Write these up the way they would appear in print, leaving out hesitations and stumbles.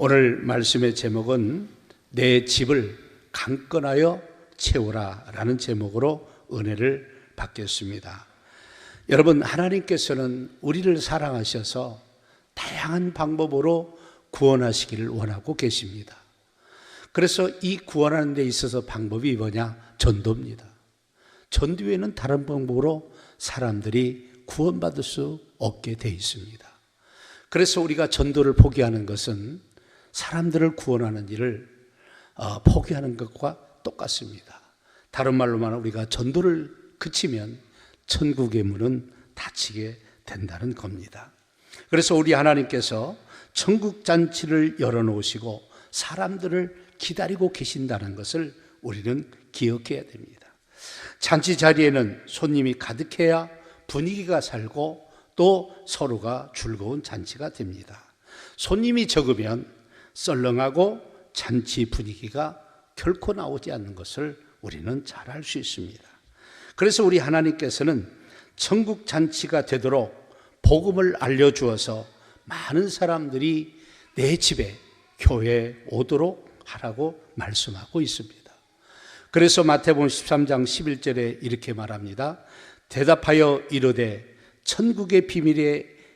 오늘 말씀의 제목은 내 집을 강건하여 채우라 라는 제목으로 은혜를 받겠습니다. 여러분, 하나님께서는 우리를 사랑하셔서 다양한 방법으로 구원하시기를 원하고 계십니다. 그래서 이 구원하는 데 있어서 방법이 뭐냐? 전도입니다. 전도 외에는 다른 방법으로 사람들이 구원받을 수 없게 돼 있습니다. 그래서 우리가 전도를 포기하는 것은 사람들을 구원하는 일을 포기하는 것과 똑같습니다. 다른 말로 말하면 우리가 전도를 그치면 천국의 문은 닫히게 된다는 겁니다. 그래서 우리 하나님께서 천국 잔치를 열어놓으시고 사람들을 기다리고 계신다는 것을 우리는 기억해야 됩니다. 잔치 자리에는 손님이 가득해야 분위기가 살고 또 서로가 즐거운 잔치가 됩니다. 손님이 적으면 썰렁하고 잔치 분위기가 결코 나오지 않는 것을 우리는 잘 알 수 있습니다. 그래서 우리 하나님께서는 천국 잔치가 되도록 복음을 알려주어서 많은 사람들이 내 집에 교회에 오도록 하라고 말씀하고 있습니다. 그래서 마태복음 13장 11절에 이렇게 말합니다. 대답하여 이르되 천국의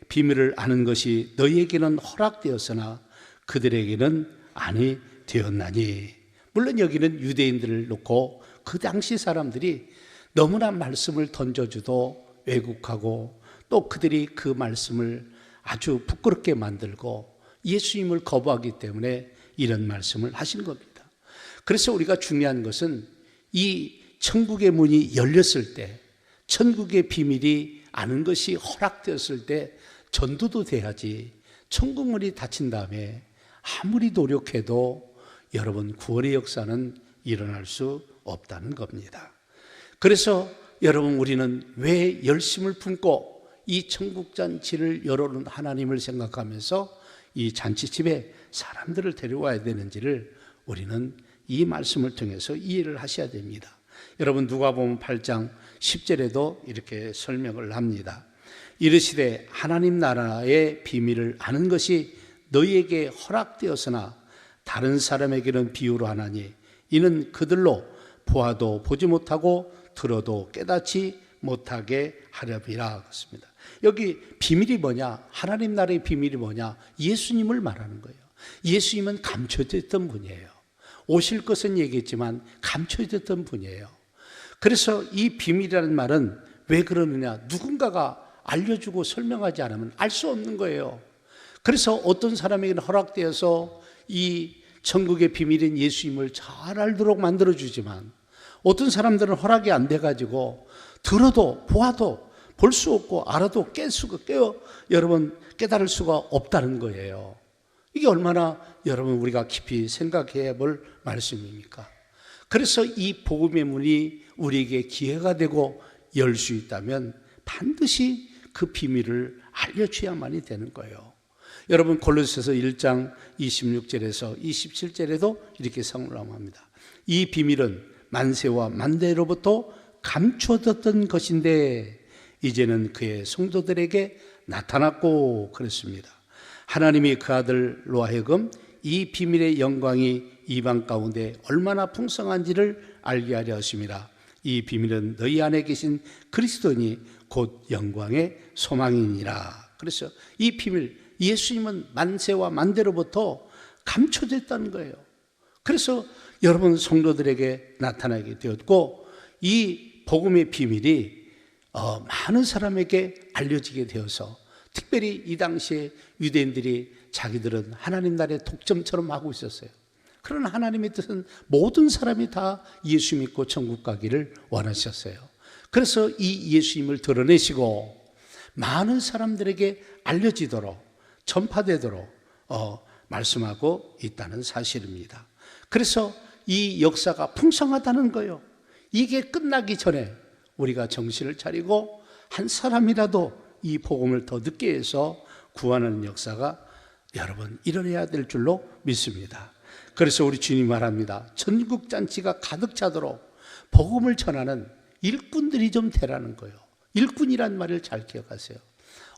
비밀을 아는 것이 너희에게는 허락되었으나 그들에게는 아니 되었나니. 물론 여기는 유대인들을 놓고 그 당시 사람들이 너무나 말씀을 던져주도 왜곡하고 또 그들이 그 말씀을 아주 부끄럽게 만들고 예수님을 거부하기 때문에 이런 말씀을 하신 겁니다. 그래서 우리가 중요한 것은 이 천국의 문이 열렸을 때, 천국의 비밀이 아는 것이 허락되었을 때 전도도 돼야지, 천국 문이 닫힌 다음에 아무리 노력해도 여러분 구원의 역사는 일어날 수 없다는 겁니다. 그래서 여러분, 우리는 왜 열심을 품고 이 천국 잔치를 열어놓은 하나님을 생각하면서 이 잔치집에 사람들을 데려와야 되는지를 우리는 이 말씀을 통해서 이해를 하셔야 됩니다. 여러분, 누가복음 8장 10절에도 이렇게 설명을 합니다. 이르시되 하나님 나라의 비밀을 아는 것이 너희에게 허락되었으나 다른 사람에게는 비유로 하나니 이는 그들로 보아도 보지 못하고 들어도 깨닫지 못하게 하렵니라. 그렇습니다. 여기 비밀이 뭐냐? 하나님 나라의 비밀이 뭐냐? 예수님을 말하는 거예요. 예수님은 감춰졌던 분이에요. 오실 것은 얘기했지만 감춰졌던 분이에요. 그래서 이 비밀이라는 말은 왜 그러느냐? 누군가가 알려주고 설명하지 않으면 알 수 없는 거예요. 그래서 어떤 사람에게는 허락되어서 이 천국의 비밀인 예수님을 잘 알도록 만들어주지만 어떤 사람들은 허락이 안 돼가지고 들어도 보아도 볼 수 없고 알아도 여러분 깨달을 수가 없다는 거예요. 이게 얼마나 여러분 우리가 깊이 생각해야 볼 말씀입니까? 그래서 이 복음의 문이 우리에게 기회가 되고 열 수 있다면 반드시 그 비밀을 알려줘야만이 되는 거예요. 여러분, 골로새서 1장 26절에서 27절에도 이렇게 선언합니다. 이 비밀은 만세와 만대로부터 감춰졌던 것인데 이제는 그의 성도들에게 나타났고 그랬습니다. 하나님이 그 아들로 하여금 이 비밀의 영광이 이방 가운데 얼마나 풍성한지를 알게 하려 하심이라. 이 비밀은 너희 안에 계신 그리스도니 곧 영광의 소망이니라. 그래서 이 비밀, 예수님은 만세와 만대로부터 감춰졌다는 거예요. 그래서 여러분 성도들에게 나타나게 되었고 이 복음의 비밀이 많은 사람에게 알려지게 되어서 특별히 이 당시에 유대인들이 자기들은 하나님 나라의 독점처럼 하고 있었어요. 그러나 하나님의 뜻은 모든 사람이 다 예수 믿고 천국 가기를 원하셨어요. 그래서 이 예수님을 드러내시고 많은 사람들에게 알려지도록 전파되도록 말씀하고 있다는 사실입니다. 그래서 이 역사가 풍성하다는 거예요. 이게 끝나기 전에 우리가 정신을 차리고 한 사람이라도 이 복음을 더 늦게 해서 구하는 역사가 여러분 일어나야 될 줄로 믿습니다. 그래서 우리 주님 말합니다. 천국잔치가 가득 차도록 복음을 전하는 일꾼들이 좀 되라는 거예요. 일꾼이란 말을 잘 기억하세요.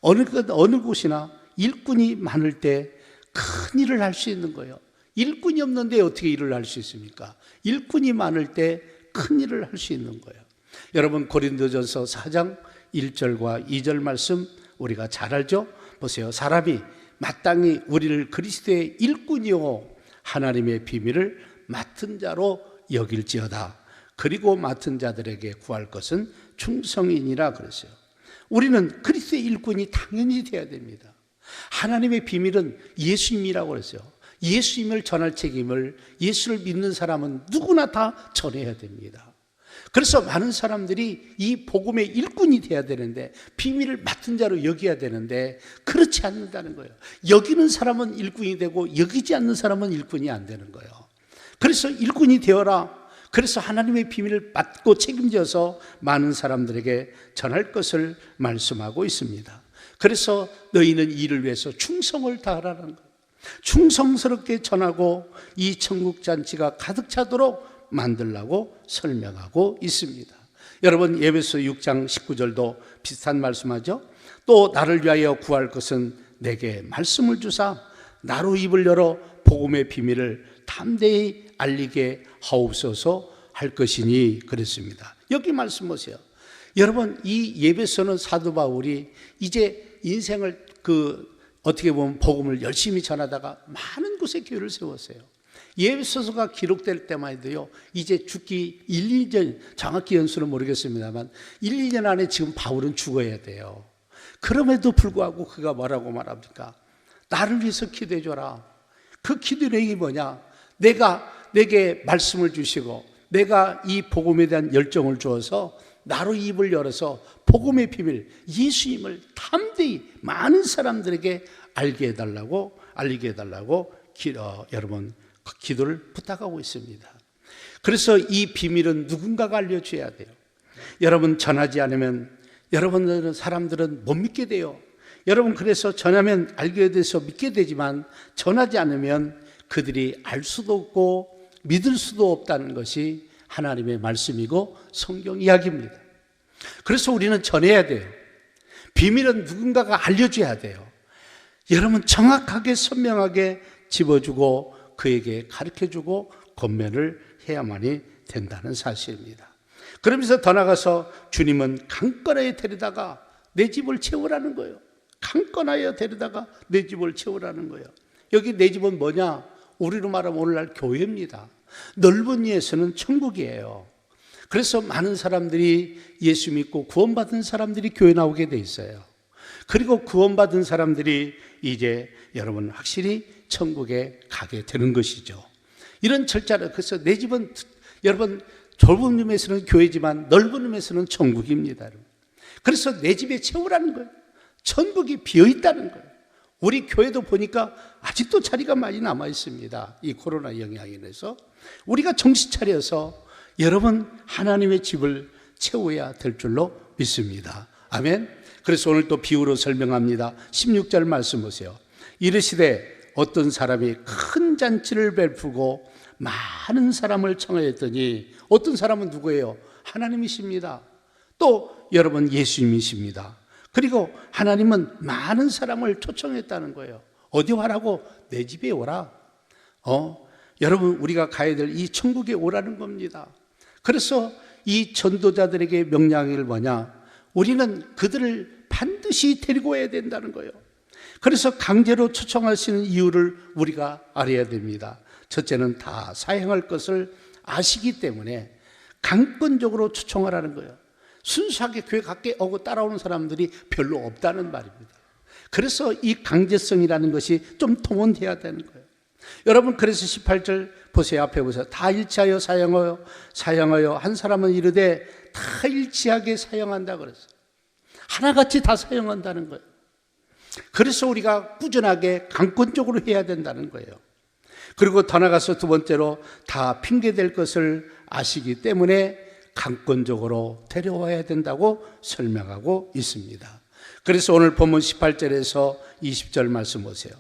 어느 곳이나 일꾼이 많을 때 큰 일을 할 수 있는 거예요. 일꾼이 없는데 어떻게 일을 할 수 있습니까? 일꾼이 많을 때 큰 일을 할 수 있는 거예요. 여러분, 고린도전서 4장 1절과 2절 말씀 우리가 잘 알죠? 보세요. 사람이 마땅히 우리를 그리스도의 일꾼이요 하나님의 비밀을 맡은 자로 여길지어다. 그리고 맡은 자들에게 구할 것은 충성이니라 그랬어요. 우리는 그리스도의 일꾼이 당연히 돼야 됩니다. 하나님의 비밀은 예수님이라고 그랬어요. 예수님을 전할 책임을, 예수를 믿는 사람은 누구나 다 전해야 됩니다. 그래서 많은 사람들이 이 복음의 일꾼이 돼야 되는데, 비밀을 맡은 자로 여겨야 되는데 그렇지 않는다는 거예요. 여기는 사람은 일꾼이 되고 여기지 않는 사람은 일꾼이 안 되는 거예요. 그래서 일꾼이 되어라. 그래서 하나님의 비밀을 맡고 책임져서 많은 사람들에게 전할 것을 말씀하고 있습니다. 그래서 너희는 이를 위해서 충성을 다하라는 거예요. 충성스럽게 전하고 이 천국잔치가 가득 차도록 만들라고 설명하고 있습니다. 여러분, 에베소 6장 19절도 비슷한 말씀하죠. 또 나를 위하여 구할 것은 내게 말씀을 주사 나로 입을 열어 복음의 비밀을 담대히 알리게 하옵소서 할 것이니 그랬습니다. 여기 말씀 보세요. 여러분, 이 에베소는 사도 바울이 이제 인생을 어떻게 보면 복음을 열심히 전하다가 많은 곳에 교회를 세웠어요. 에베소서가 기록될 때만 해도요, 이제 죽기 1, 2년, 정확히 연수는 모르겠습니다만 1, 2년 안에 지금 바울은 죽어야 돼요. 그럼에도 불구하고 그가 뭐라고 말합니까? 나를 위해서 기도해 줘라. 그 기도 내용이 뭐냐? 내게 말씀을 주시고 내가 이 복음에 대한 열정을 주어서 나로 입을 열어서 복음의 비밀, 예수님을 담대히 많은 사람들에게 알게 해달라고, 알리게 해달라고 여러분 기도를 부탁하고 있습니다. 그래서 이 비밀은 누군가가 알려줘야 돼요. 여러분, 전하지 않으면 여러분들은 사람들은 못 믿게 돼요. 여러분, 그래서 전하면 알게 돼서 믿게 되지만 전하지 않으면 그들이 알 수도 없고 믿을 수도 없다는 것이 하나님의 말씀이고 성경 이야기입니다. 그래서 우리는 전해야 돼요. 비밀은 누군가가 알려줘야 돼요. 여러분, 정확하게 선명하게 집어주고 그에게 가르쳐주고 권면을 해야만이 된다는 사실입니다. 그러면서 더 나가서 주님은 강건하게 데려다가 내 집을 채우라는 거예요. 강건하여 데려다가 내 집을 채우라는 거예요. 여기 내 집은 뭐냐? 우리로 말하면 오늘날 교회입니다. 넓은 예수는 천국이에요. 그래서 많은 사람들이 예수 믿고 구원받은 사람들이 교회 나오게 돼 있어요. 그리고 구원받은 사람들이 이제 여러분 확실히 천국에 가게 되는 것이죠. 이런 절차를, 그래서 내 집은 여러분 좁은 의미에서는 교회지만 넓은 의미에서는 천국입니다. 그래서 내 집에 채우라는 거예요. 천국이 비어 있다는 거예요. 우리 교회도 보니까 아직도 자리가 많이 남아 있습니다. 이 코로나 영향에 인해서 우리가 정신 차려서 여러분 하나님의 집을 채워야 될 줄로 믿습니다. 아멘. 그래서 오늘 또 비유로 설명합니다. 16절 말씀 보세요. 이르시되 어떤 사람이 큰 잔치를 베푸고 많은 사람을 청하였더니, 어떤 사람은 누구예요? 하나님이십니다. 또 여러분 예수님이십니다. 그리고 하나님은 많은 사람을 초청했다는 거예요. 어디 와라고? 내 집에 오라. 여러분, 우리가 가야 될 이 천국에 오라는 겁니다. 그래서 이 전도자들에게 명령이 뭐냐? 우리는 그들을 반드시 데리고 와야 된다는 거예요. 그래서 강제로 초청할 수 있는 이유를 우리가 알아야 됩니다. 첫째는 다 사행할 것을 아시기 때문에 강권적으로 초청하라는 거예요. 순수하게 교회 가까이 오고 따라오는 사람들이 별로 없다는 말입니다. 그래서 이 강제성이라는 것이 좀 동원돼야 되는 거예요. 여러분, 그래서 18절 보세요. 앞에 보세요. 다 일치하여 사용하여 한 사람은 이르되 다 일치하게 사용한다 그랬어요. 하나같이 다 사용한다는 거예요. 그래서 우리가 꾸준하게 강권적으로 해야 된다는 거예요. 그리고 더 나가서 두 번째로 다 핑계될 것을 아시기 때문에 강권적으로 데려와야 된다고 설명하고 있습니다. 그래서 오늘 본문 18절에서 20절 말씀 보세요.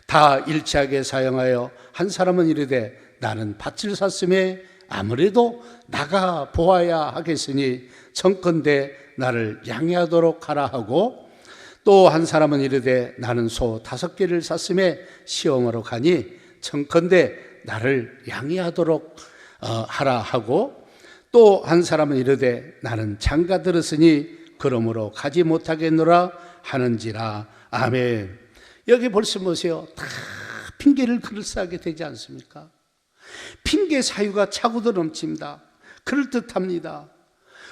다 일치하게 사용하여 한 사람은 이르되 나는 밭을 샀음에 아무래도 나가 보아야 하겠으니 청컨대 나를 양해하도록 하라 하고, 또 한 사람은 이르되 나는 소 5개를 샀음에 시험하러 가니 청컨대 나를 양해하도록 하라 하고, 또 한 사람은 이르되 나는 장가 들었으니 그러므로 가지 못하겠노라 하는지라. 아멘. 여기 벌써 보세요. 다 핑계를 그럴싸하게 되지 않습니까? 핑계 사유가 차고도 넘칩니다. 그럴듯합니다.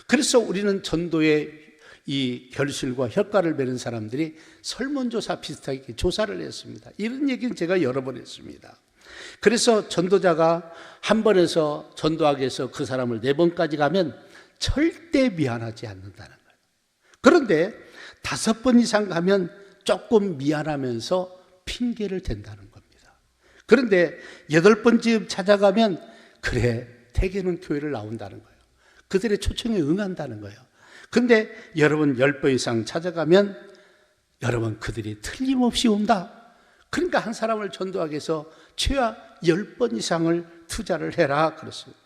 그래서 우리는 전도의 이 결실과 효과를 맺는 사람들이 설문조사 비슷하게 조사를 했습니다. 이런 얘기는 제가 여러 번 했습니다. 그래서 전도자가 한 번에서 전도하기 위해서 그 사람을 4번까지 가면 절대 미안하지 않는다는 거예요. 그런데 5번 이상 가면 조금 미안하면서 핑계를 댄다는 겁니다. 그런데 8번쯤 찾아가면 그래, 대개는 교회를 나온다는 거예요. 그들의 초청에 응한다는 거예요. 근데 여러분 10번 이상 찾아가면 여러분 그들이 틀림없이 온다. 그러니까 한 사람을 전도하기 위해서 최하 10번 이상을 투자를 해라 그랬습니다.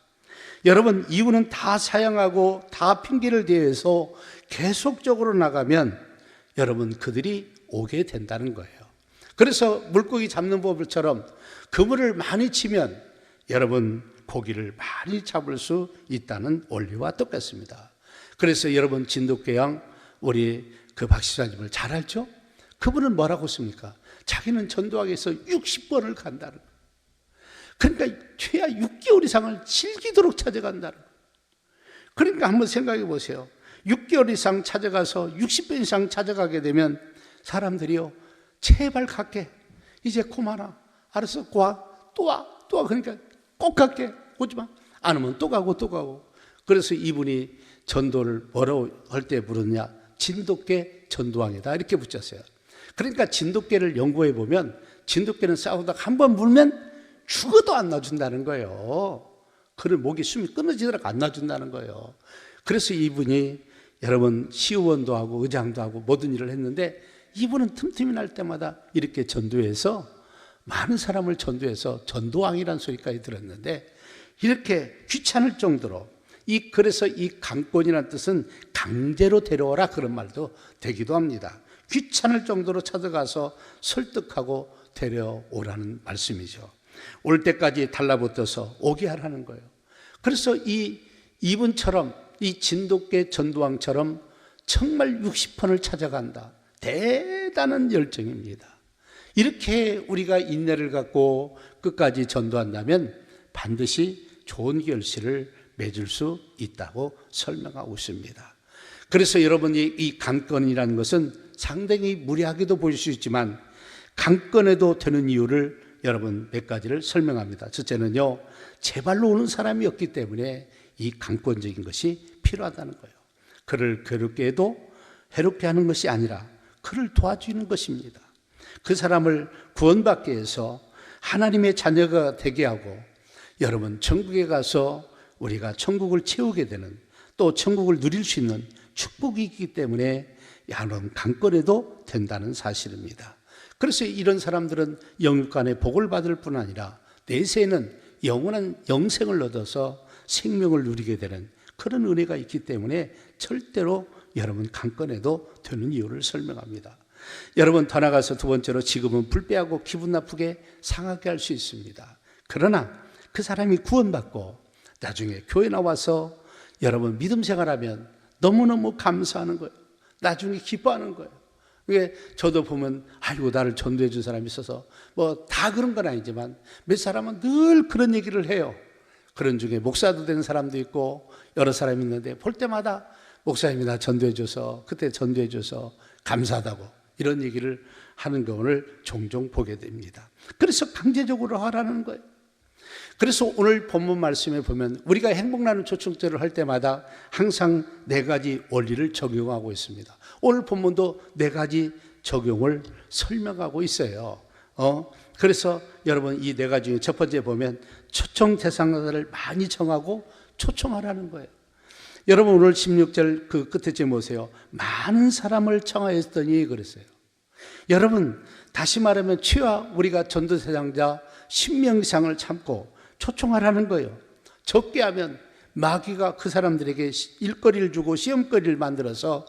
여러분 이유는 다 사양하고 다 핑계를 대해서 계속적으로 나가면 여러분 그들이 오게 된다는 거예요. 그래서 물고기 잡는 법처럼 그물을 많이 치면 여러분 고기를 많이 잡을 수 있다는 원리와 똑같습니다. 그래서 여러분 진돗개양 우리 그 박시사님을 잘 알죠? 그분은 뭐라고 씁니까? 자기는 전도하기 위해서 60번을 간다는 거예요. 그러니까 최하 6개월 이상을 즐기도록 찾아간다는 거예요. 그러니까 한번 생각해 보세요. 6개월 이상 찾아가서 60번 이상 찾아가게 되면 사람들이요, 제발 갈게. 이제 그만아. 알았어, 와. 또 와. 또 와. 그러니까 꼭 갈게. 오지 마. 안 오면 또 가고 또 가고. 그래서 이분이 전도를 뭐라고 할 때 부르느냐? 진돗개 전도왕이다. 이렇게 붙였어요. 그러니까 진돗개를 연구해 보면 진돗개는 싸우다가 한 번 물면 죽어도 안 놔준다는 거예요. 그런 목이 숨이 끊어지도록 안 놔준다는 거예요. 그래서 이분이 여러분 시의원도 하고 의장도 하고 모든 일을 했는데 이분은 틈틈이 날 때마다 이렇게 전도해서 많은 사람을 전도해서 전도왕이라는 소리까지 들었는데 이렇게 귀찮을 정도로 그래서 이 강권이라는 뜻은 강제로 데려오라 그런 말도 되기도 합니다. 귀찮을 정도로 찾아가서 설득하고 데려오라는 말씀이죠. 올 때까지 달라붙어서 오게 하라는 거예요. 그래서 이분처럼 이 진돗개 전도왕처럼 정말 60번을 찾아간다. 대단한 열정입니다. 이렇게 우리가 인내를 갖고 끝까지 전도한다면 반드시 좋은 결실을 맺을 수 있다고 설명하고 있습니다. 그래서 여러분이 이 강건이라는 것은 상당히 무리하게도 보일 수 있지만 강건해도 되는 이유를 여러분 몇 가지를 설명합니다. 첫째는요, 제발로 오는 사람이 없기 때문에 이 강권적인 것이 필요하다는 거예요. 그를 괴롭게 해도 해롭게 하는 것이 아니라 그를 도와주는 것입니다. 그 사람을 구원받게 해서 하나님의 자녀가 되게 하고 여러분 천국에 가서 우리가 천국을 채우게 되는 또 천국을 누릴 수 있는 축복이 있기 때문에 여러분 강건해도 된다는 사실입니다. 그래서 이런 사람들은 영육간의 복을 받을 뿐 아니라 내세에는 영원한 영생을 얻어서 생명을 누리게 되는 그런 은혜가 있기 때문에 절대로 여러분 강건해도 되는 이유를 설명합니다. 여러분 더 나가서 두 번째로 지금은 불쾌하고 기분 나쁘게 상하게 할 수 있습니다. 그러나 그 사람이 구원받고 나중에 교회 나와서 여러분 믿음 생활하면 너무너무 감사하는 거예요. 나중에 기뻐하는 거예요. 왜 저도 보면 아이고 나를 전도해 준 사람이 있어서 뭐 다 그런 건 아니지만 몇 사람은 늘 그런 얘기를 해요. 그런 중에 목사도 된 사람도 있고 여러 사람이 있는데 볼 때마다 목사님이 나 전도해 줘서 그때 전도해 줘서 감사하다고 이런 얘기를 하는 경우를 종종 보게 됩니다. 그래서 강제적으로 하라는 거예요. 그래서 오늘 본문 말씀에 보면 우리가 행복나는 초청절을 할 때마다 항상 4가지 원리를 적용하고 있습니다. 오늘 본문도 4가지 적용을 설명하고 있어요. 그래서 여러분 이 4가지 중에 첫 번째 보면 초청 대상자를 많이 정하고 초청하라는 거예요. 여러분 오늘 16절 그 끝에 좀 보세요. 많은 사람을 청하였더니 그랬어요. 여러분, 다시 말하면 취하 우리가 전도대상자 10명 이상을 참고 초청하라는 거예요. 적게 하면 마귀가 그 사람들에게 일거리를 주고 시험거리를 만들어서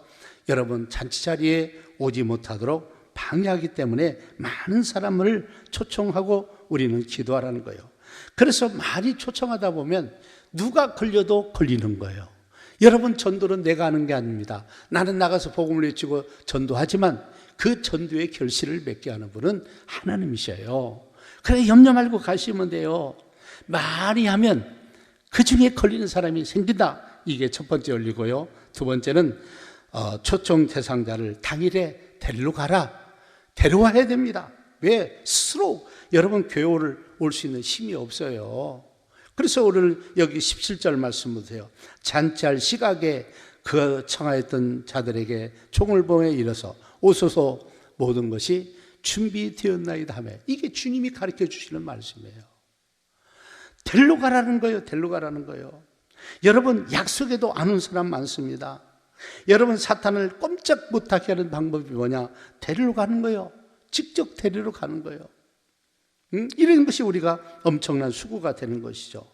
여러분 잔치 자리에 오지 못하도록 방해하기 때문에 많은 사람을 초청하고 우리는 기도하라는 거예요. 그래서 많이 초청하다 보면 누가 걸려도 걸리는 거예요. 여러분, 전도는 내가 하는 게 아닙니다. 나는 나가서 복음을 외치고 전도하지만 그 전도의 결실을 맺게 하는 분은 하나님이셔요. 그래, 염려 말고 가시면 돼요. 많이 하면 그 중에 걸리는 사람이 생긴다. 이게 첫 번째 원리고요. 두 번째는 초청 대상자를 당일에 데리러 가라. 데려와야 됩니다. 왜? 스스로 여러분 교회를 올 수 있는 힘이 없어요. 그래서 오늘 여기 17절 말씀 보세요. 잔치할 시각에 그 청하였던 자들에게 총을 보내 이르서 오소서 모든 것이 준비되었나이다 하며, 이게 주님이 가르쳐 주시는 말씀이에요. 데리러 가라는 거예요. 데리러 가라는 거예요. 여러분, 약속에도 안 온 사람 많습니다. 여러분, 사탄을 꼼짝 못하게 하는 방법이 뭐냐? 데리러 가는 거예요. 직접 데리러 가는 거예요. 이런 것이 우리가 엄청난 수고가 되는 것이죠.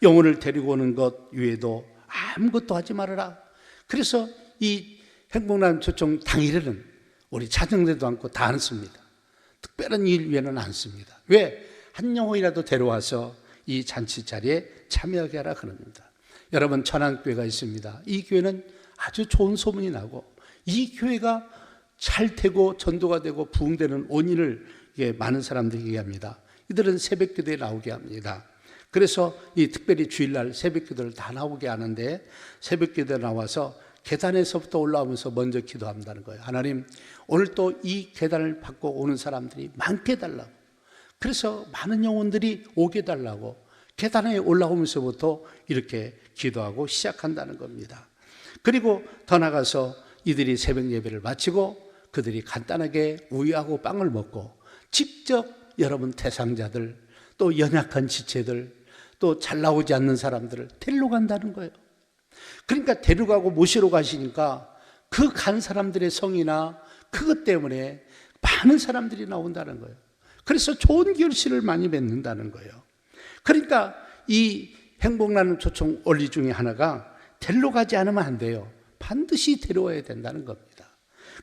영혼을 데리고 오는 것 외에도 아무것도 하지 말아라. 그래서 이 행복나눔 초청 당일에는 우리 자정되도 않고 다 않습니다. 특별한 일 위에는 않습니다. 왜? 한 영혼이라도 데려와서 이 잔치 자리에 참여하게 하라 그럽니다. 여러분, 천안교회가 있습니다. 이 교회는 아주 좋은 소문이 나고, 이 교회가 잘 되고 전도가 되고 부흥되는 원인을 많은 사람들이 얘기합니다. 이들은 새벽기도에 나오게 합니다. 그래서 이 특별히 주일날 새벽기도를 다 나오게 하는데, 새벽기도에 나와서 계단에서부터 올라오면서 먼저 기도한다는 거예요. 하나님, 오늘 또 이 계단을 받고 오는 사람들이 많게 해달라고, 그래서 많은 영혼들이 오게 해달라고 계단에 올라오면서부터 이렇게 기도하고 시작한다는 겁니다. 그리고 더 나가서 이들이 새벽 예배를 마치고 그들이 간단하게 우유하고 빵을 먹고 직접 여러분 대상자들, 또 연약한 지체들, 또 잘 나오지 않는 사람들을 데리러 간다는 거예요. 그러니까 데려가고 모시러 가시니까 그 간 사람들의 성이나 그것 때문에 많은 사람들이 나온다는 거예요. 그래서 좋은 결실을 많이 맺는다는 거예요. 그러니까 이 행복나눔 초청 원리 중에 하나가 데리러 가지 않으면 안 돼요. 반드시 데려와야 된다는 겁니다.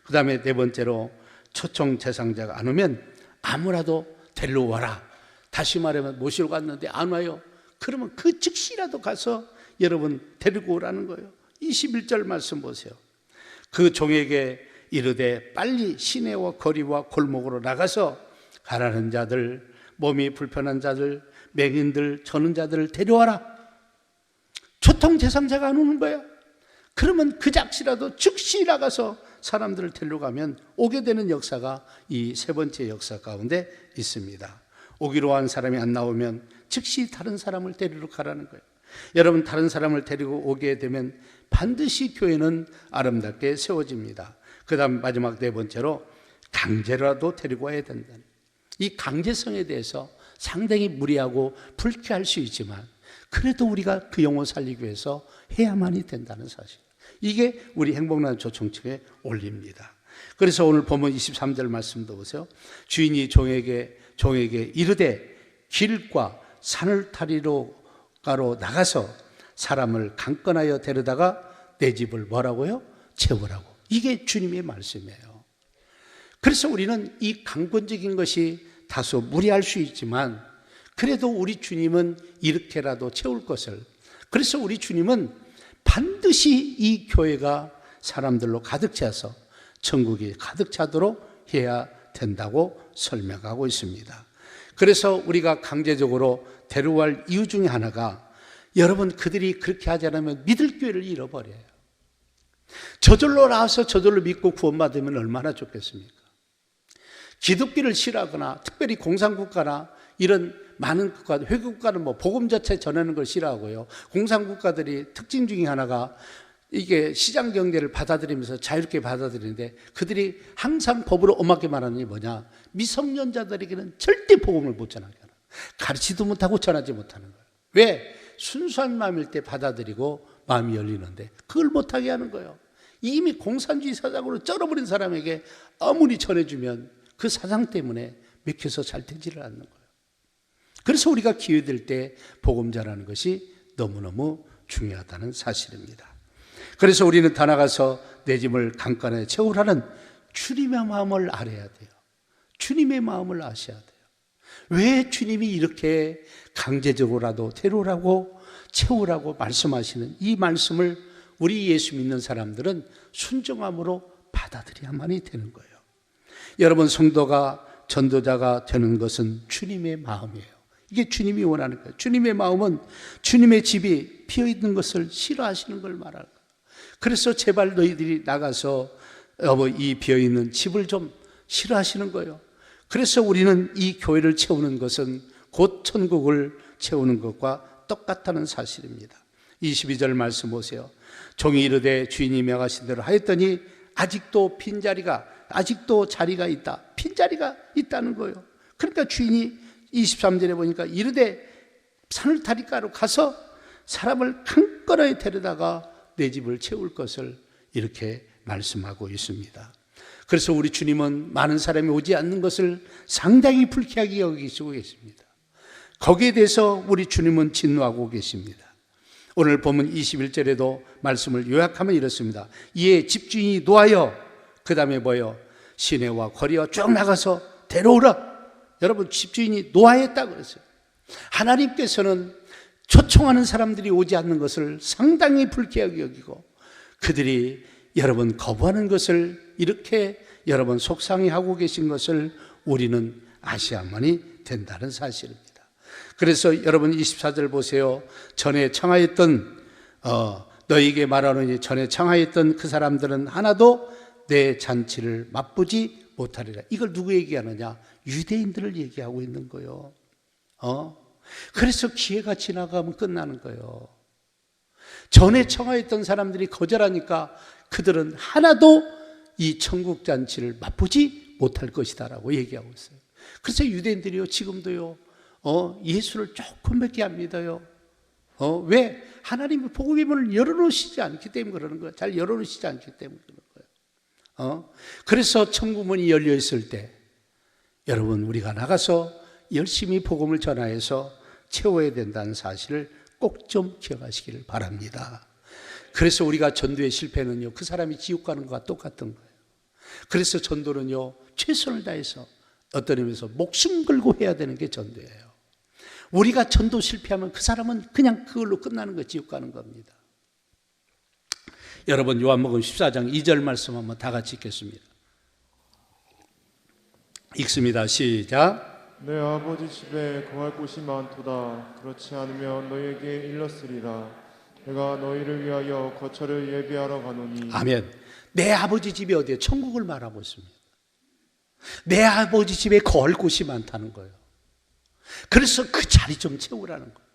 그 다음에 네 번째로, 초청 대상자가 안 오면 아무라도 데리러 와라. 다시 말하면 모시러 갔는데 안 와요. 그러면 그 즉시라도 가서 여러분 데리고 오라는 거예요. 21절 말씀 보세요. 그 종에게 이르되 빨리 시내와 거리와 골목으로 나가서 가난한 자들, 몸이 불편한 자들, 맹인들, 저는 자들을 데려와라. 초청 대상자가 안 오는 거야. 그러면 그 작시라도 즉시 나가서 사람들을 데려가면 오게 되는 역사가 이 세 번째 역사 가운데 있습니다. 오기로 한 사람이 안 나오면 즉시 다른 사람을 데리러 가라는 거예요. 여러분, 다른 사람을 데리고 오게 되면 반드시 교회는 아름답게 세워집니다. 그 다음 마지막 네 번째로, 강제로라도 데리고 와야 된다는, 이 강제성에 대해서 상당히 무리하고 불쾌할 수 있지만 그래도 우리가 그 영혼 살리기 위해서 해야만이 된다는 사실, 이게 우리 행복나눔 초청책의 원리입니다. 그래서 오늘 본문 23절 말씀도 보세요. 주인이 종에게 이르되 길과 산을 타리로 가로 나가서 사람을 강권하여 데려다가 내 집을 뭐라고요? 채우라고. 이게 주님의 말씀이에요. 그래서 우리는 이 강권적인 것이 다소 무리할 수 있지만 그래도 우리 주님은 이렇게라도 채울 것을, 그래서 우리 주님은 반드시 이 교회가 사람들로 가득 차서 천국이 가득 차도록 해야 된다고 설명하고 있습니다. 그래서 우리가 강제적으로 데려갈 이유 중에 하나가, 여러분, 그들이 그렇게 하지 않으면 믿을 교회를 잃어버려요. 저절로 나와서 저절로 믿고 구원받으면 얼마나 좋겠습니까? 기독교를 싫어하거나 특별히 공산국가나 이런 많은 국가, 회국가는 뭐 복음 자체 전하는 걸 싫어하고요. 공산국가들이 특징 중에 하나가 이게 시장 경제를 받아들이면서 자유롭게 받아들이는데 그들이 항상 법으로 엄하게 말하는 게 뭐냐? 미성년자들에게는 절대 복음을 못 전하게 하는, 가르치도 못하고 전하지 못하는 거예요. 왜? 순수한 마음일 때 받아들이고 마음이 열리는데 그걸 못하게 하는 거예요. 이미 공산주의 사상으로 쩔어버린 사람에게 아무리 전해주면 그 사상 때문에 맥혀서 잘 되지를 않는 거예요. 그래서 우리가 기회될 때 복음 전하는 것이 너무너무 중요하다는 사실입니다. 그래서 우리는 다 나가서 내 집을 강간에 채우라는 주님의 마음을 알아야 돼요. 주님의 마음을 아셔야 돼요. 왜 주님이 이렇게 강제적으로라도 데려오라고 채우라고 말씀하시는 이 말씀을 우리 예수 믿는 사람들은 순종함으로 받아들여야만이 되는 거예요. 여러분, 성도가 전도자가 되는 것은 주님의 마음이에요. 이게 주님이 원하는 거예요. 주님의 마음은 주님의 집이 비어있는 것을 싫어하시는 걸 말하는 거예요. 그래서 제발 너희들이 나가서 이 비어있는 집을 좀 싫어하시는 거예요. 그래서 우리는 이 교회를 채우는 것은 곧 천국을 채우는 것과 똑같다는 사실입니다. 22절 말씀 보세요. 종이 이르되 주인이 명하신 대로 하였더니 아직도 자리가 있다. 빈자리가 있다는 거예요. 그러니까 주인이 23절에 보니까 이르되 산울타리가로 가서 사람을 강건하게 데려다가 내 집을 채울 것을 이렇게 말씀하고 있습니다. 그래서 우리 주님은 많은 사람이 오지 않는 것을 상당히 불쾌하게 여기시고 계십니다. 거기에 대해서 우리 주님은 진노하고 계십니다. 오늘 보면 21절에도 말씀을 요약하면 이렇습니다. 이에 집주인이 노하여 그 다음에 뭐예요? 시내와 거리와 쭉 나가서 데려오라. 여러분, 집주인이 노하였다 그랬어요. 하나님께서는 초청하는 사람들이 오지 않는 것을 상당히 불쾌하게 여기고 그들이 여러분 거부하는 것을 이렇게 여러분 속상해하고 계신 것을 우리는 아셔야만이 된다는 사실입니다. 그래서 여러분 24절 보세요. 전에 청하였던 너에게 말하노니 전에 청하였던 그 사람들은 하나도 내 잔치를 맛보지 못하리라. 이걸 누구 얘기하느냐? 유대인들을 얘기하고 있는 거예요. 그래서 기회가 지나가면 끝나는 거예요. 전에 청하였던 사람들이 거절하니까 그들은 하나도 이 천국 잔치를 맛보지 못할 것이다라고 얘기하고 있어요. 그래서 유대인들이요 지금도요 예수를 조금밖에 안 믿어요. 왜? 하나님의 복음의 문을 열어놓으시지 않기 때문에 그러는 거예요. 잘 열어놓으시지 않기 때문에 그러는 거예요. 그래서 천국 문이 열려 있을 때 여러분 우리가 나가서 열심히 복음을 전하여서 채워야 된다는 사실을 꼭 좀 기억하시기를 바랍니다. 그래서 우리가 전도의 실패는요 그 사람이 지옥 가는 것과 똑같은 거예요. 그래서 전도는요 최선을 다해서 어떤 의미에서 목숨 걸고 해야 되는 게 전도예요. 우리가 전도 실패하면 그 사람은 그냥 그걸로 끝나는 거, 지옥 가는 겁니다. 여러분 요한복음 14장 2절 말씀 한번 다 같이 읽겠습니다. 읽습니다. 시작. 내 아버지 집에 거할 곳이 많도다. 그렇지 않으면 너희에게 일렀으리라. 내가 너희를 위하여 거처를 예비하러 가노니. 아멘. 내 아버지 집이 어디예요? 천국을 말하고 있습니다. 내 아버지 집에 거할 곳이 많다는 거예요. 그래서 그 자리 좀 채우라는 거예요.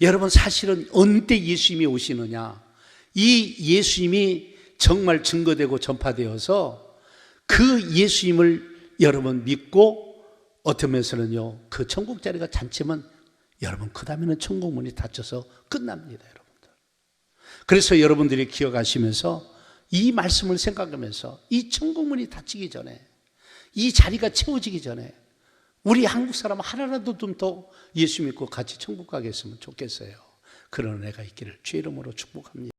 여러분 사실은 어느 때 예수님이 오시느냐, 이 예수님이 정말 증거되고 전파되어서 그 예수님을 여러분 믿고 어떤 면에서는요 그 천국 자리가 잔치면 여러분 그 다음에는 천국 문이 닫혀서 끝납니다. 여러분들. 그래서 여러분들이 기억하시면서 이 말씀을 생각하면서 이 천국 문이 닫히기 전에 이 자리가 채워지기 전에 우리 한국 사람 하나라도 좀 더 예수 믿고 같이 천국 가게 했으면 좋겠어요. 그런 은혜가 있기를 주의 이름으로 축복합니다.